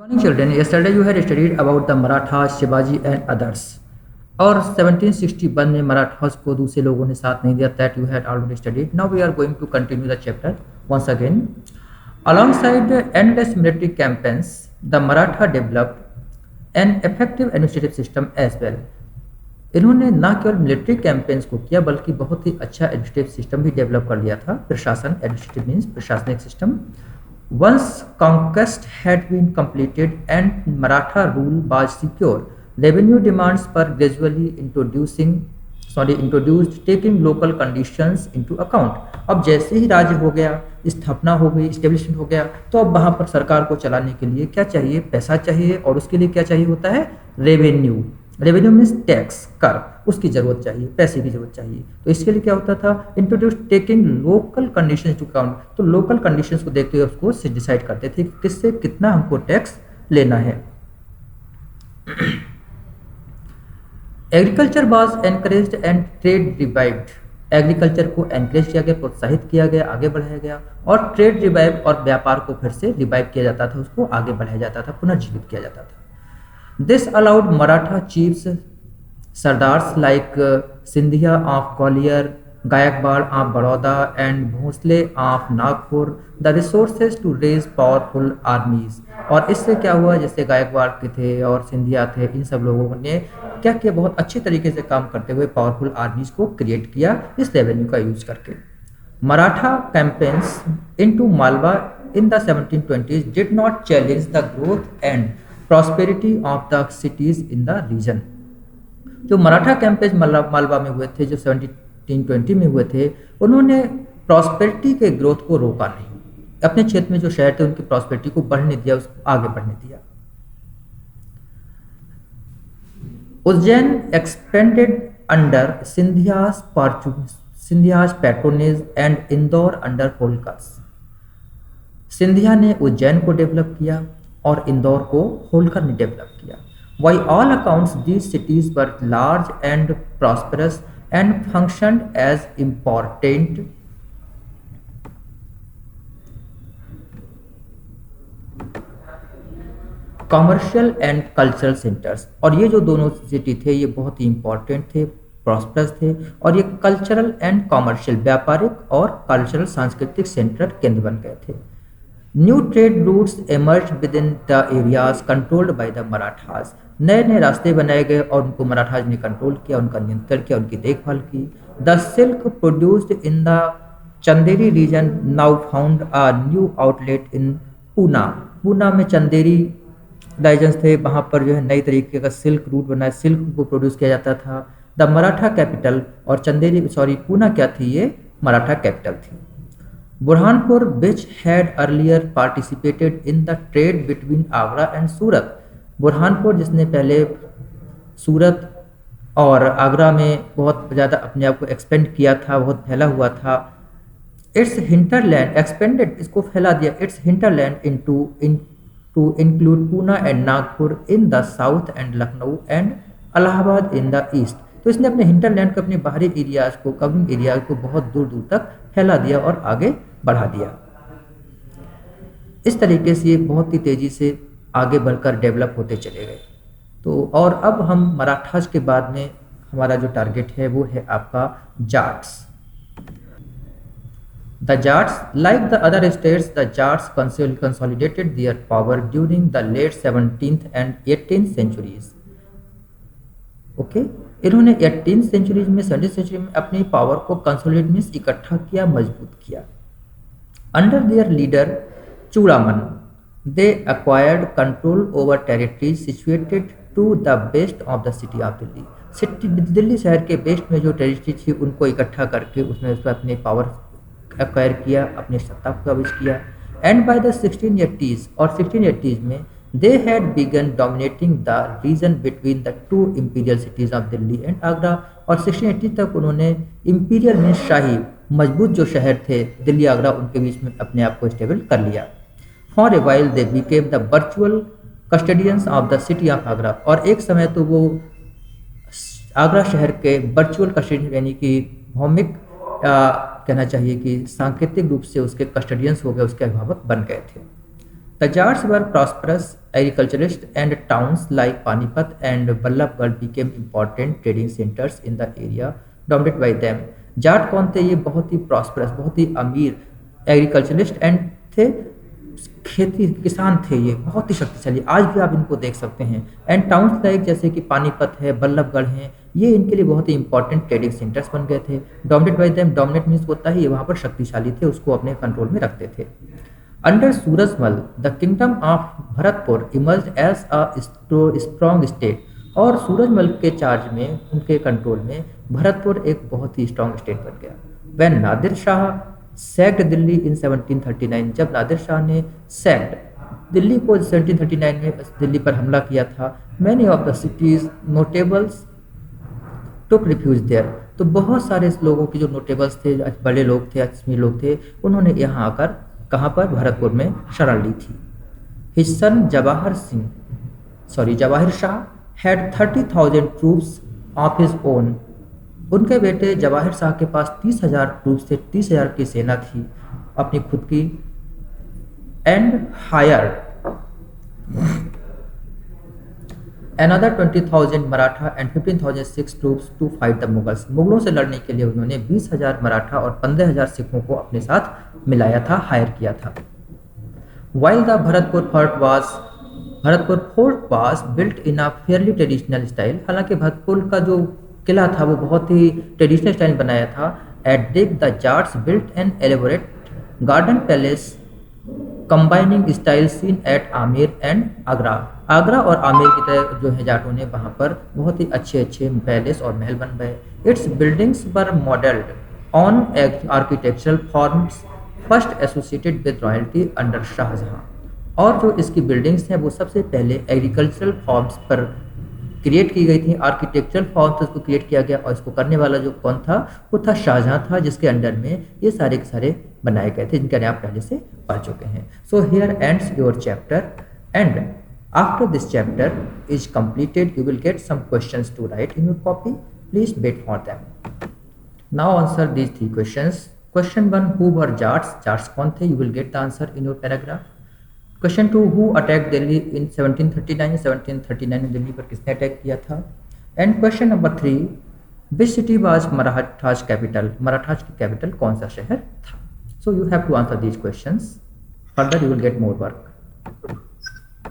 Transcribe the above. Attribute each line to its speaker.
Speaker 1: Morning, children. Yesterday you had studied about the Marathas, Shivaji and others. और 1761 में मराठास को दूसरे लोगों ने साथ नहीं दिया. That you had already studied. Now we are going to continue the chapter once again. Alongside the endless military campaigns, the Maratha developed an effective administrative system as well. इन्होंने न केवल मिलिट्री कैंपेन्स को किया बल्कि बहुत ही अच्छा administrative system भी develop कर लिया था. प्रशासन, एडमिनिस्ट्रेटिव मीन्स प्रशासनिक system. Once conquest had been completed and Maratha rule was secure, revenue demands were gradually introduced, taking local conditions into account. अब जैसे ही राज्य हो गया, स्थापना हो गई, इस्टेब्लिशमेंट हो गया, तो अब वहाँ पर सरकार को चलाने के लिए क्या चाहिए? पैसा चाहिए. और उसके लिए क्या चाहिए होता है? रेवेन्यू. रेवेन्यू मीन्स टैक्स, कर, उसकी ज़रूरत चाहिए, पैसे की ज़रूरत चाहिए. तो इसके लिए क्या होता था? Introduce taking local conditions to account. तो लोकल कंडीशंस को देखते हुए उसको डिसाइड करते थे कि किससे कितना हमको टैक्स लेना है. Agriculture was encouraged and trade revived. Agriculture को एनकरेज किया गया, प्रोत्साहित किया गया, आगे बढ़ाया गया. और ट्रेड रिवाइव और व्यापार को फिर से रिवाइव किया जाता था, उसको आगे बढ़ाया जाता था, पुनर्जीवित किया जाता था. This allowed Maratha chiefs, Sardars like Sindhia of Gwalior, Gaikwad of Baroda and Bhosle of Nagpur the resources to raise powerful armies. और इससे क्या हुआ? जैसे गायकवाड़ के थे और सिंधिया थे, इन सब लोगों ने क्या किया? बहुत अच्छे तरीके से काम करते हुए पावरफुल आर्मीज को क्रिएट किया इस रेवेन्यू का यूज करके. Maratha campaigns into Malwa in the 1720s did not challenge the growth and prosperity of the cities in the region. जो मराठा कैंपेज मालवा में हुए थे, जो 1720 में हुए थे, उन्होंने प्रॉस्पेरिटी के ग्रोथ को रोका नहीं. अपने क्षेत्र में जो शहर थे उनकी प्रॉस्पेरिटी को बढ़ने दिया, उसको आगे बढ़ने दिया. Ujjain expanded under Scindias patronage and Indore under Holkars. Scindia ने उज्जैन को डेवलप किया और इंदौर को होलकर ने डेवलप किया. By all accounts these cities were large and prosperous and functioned as important commercial and cultural centres. और ये जो दोनों सिटी थे ये बहुत ही इंपॉर्टेंट थे, प्रॉस्परस थे, और ये कल्चरल एंड कॉमर्शियल, व्यापारिक और कल्चरल सांस्कृतिक सेंटर केंद्र बन गए थे. New trade routes emerged within the areas controlled by the Marathas. नए नए रास्ते बनाए गए और उनको मराठाज ने कंट्रोल किया, उनका नियंत्रण किया, उनकी देखभाल की. The silk produced in the Chanderi region now found a new outlet in Pune. Poona में चंदेरी रीजन्स थे, वहाँ पर जो है नई तरीके का सिल्क रूट बना, सिल्क को प्रोड्यूस किया जाता था. द मराठा कैपिटल, और पूना क्या थी? ये मराठा कैपिटल थी. Burhanpur which had earlier participated in the trade between Agra and सूरत. बुरहानपुर जिसने पहले सूरत और आगरा में बहुत ज़्यादा अपने आप को एक्सपेंड किया था, बहुत फैला हुआ था. इट्स हिंटरलैंड एक्सपेंडेड, इसको फैला दिया. Its hinterland to include Poona and Nagpur in the south and Lucknow and Allahabad in the east. तो इसने अपने हिंटरलैंड को, अपने बाहरी एरियाज को, कवरिंग एरियाज को बहुत दूर दूर तक फैला दिया और आगे बढ़ा दिया. इस तरीके से ये बहुत ही तेज़ी से आगे बढ़कर डेवलप होते चले गए. तो और अब हम मराठास के बाद में हमारा जो टारगेट है वो है आपका Jats. The Jats, like the other states, the Jats consolidated their power during the late 17th and 18th centuries. Okay, इन्होंने 18th सेंचुरीज में, 17th सेंचुरी में अपनी पावर को कंसोलिडेट मीन्स इकट्ठा किया, मजबूत किया. Under their leader Churaman they acquired control over territories situated to the west of the city of Delhi. Delhi शहर के वेस्ट में जो टेरिटरी थी उनको इकट्ठा करके उसमें उस पर अपने पावर एक्वायर किया, अपनी सत्ता को कब्ज किया. एंड बाय द 1680s, और 1680s में they had begun dominating the region between the two imperial cities of Delhi and Agra. और 1680 तक उन्होंने इंपीरियल मीन्स शाही, मजबूत जो शहर थे दिल्ली आगरा, उनके बीच में अपने आप को स्टेबल कर लिया. For a while they became the virtual custodians of the city of Agra. और एक समय तो वो आगरा शहर के वर्चुअल कस्टडियन यानी कि भौमिक कहना चाहिए कि सांकेतिक रूप से उसके कस्टडियंस हो गए, उसके अभिभावक बन गए थे. The Jats were prosperous agriculturists, and towns like Panipat and Ballabgarh became important trading centers in the area dominated by them. Jat कौन थे? ये बहुत ही प्रॉस्परस, बहुत ही अमीर एग्रीकल्चरिस्ट एंड थे, खेती किसान थे, ये बहुत ही शक्तिशाली, आज भी आप इनको देख सकते हैं। एंड टाउन्स लाइक जैसे कि पानीपत है, बल्लभगढ़ है, ये इनके लिए बहुत ही इंपॉर्टेंट ट्रेडिंग सेंटर्स बन गए थे। Dominate bye them, dominate means होता है ये वहाँ पर शक्तिशाली थे, उसको अपने कंट्रोल में रखते थे। Under Surajmal the kingdom of Bharatpur emerge as a strong state, और सूरजमल के चार्ज में, उनके कंट्रोल में भरतपुर एक बहुत ही स्ट्रॉन्ग स्टेट बन गया। वैन नादिर शाह सैक्ड दिल्ली इन 1739, जब नादिर शाह ने सैक्ड दिल्ली को 1739 में दिल्ली पर हमला किया था, many of the cities notables took refuge there, तो बहुत सारे लोगों की जो नोटेबल्स थे, बड़े लोग थे, अजमी लोग थे, उन्होंने यहाँ आकर कहाँ पर, भरतपुर में शरण ली थी। His son Jawahir Shah had 30,000 troops of his own, उनके बेटे जवाहिर शाह के पास 30,000 ट्रूप्स थे, 30,000 की सेना थी अपनी खुद की। And hire another 20,000 Maratha and 15,000 Sikh troops to fight the Mughals, मुगलों से लड़ने के लिए उन्होंने 20,000 मराठा और 15,000 सिखों को अपने साथ मिलाया था, हायर किया था। While the Bharatpur fort was built in a fairly traditional style, हालांकि भरतपुर का जो किला था वो बहुत ही ट्रेडिशनल स्टाइल बनाया था। At Deeg the Jats built an elaborate garden palace combining style seen at Amer and Agra, Agra और आमेर की तरह जो है जाटों ने वहाँ पर बहुत ही अच्छे अच्छे पैलेस और महल बन गए। Its buildings were modelled on architectural forms first associated with royalty under Shahjahan, और जो इसकी बिल्डिंग्स हैं वो सबसे पहले एग्रीकल्चरल फॉर्म्स पर क्रिएट की गई थी, आर्किटेक्चरल फॉर्म्स इसको क्रिएट किया गया, और इसको करने वाला जो कौन था, वो था शाहजहां था, जिसके अंडर में ये सारे के सारे बनाए गए थे, जिनके आप पहले से पढ़ चुके हैं। So here ends your chapter, and after this chapter is completed you will get some questions to write in your copy, please wait for them। now answer these three questions। question 1, who were Jats, Jats कौन थे, you will get the answer in your paragraph। question 2, who attacked Delhi in 1739, 1739 में दिल्ली पर किसने attack किया था। and question number 3, which city was Marathas capital, Marathas की capital कौन सा शहर था। so you have to answer these questions, further you will get more work।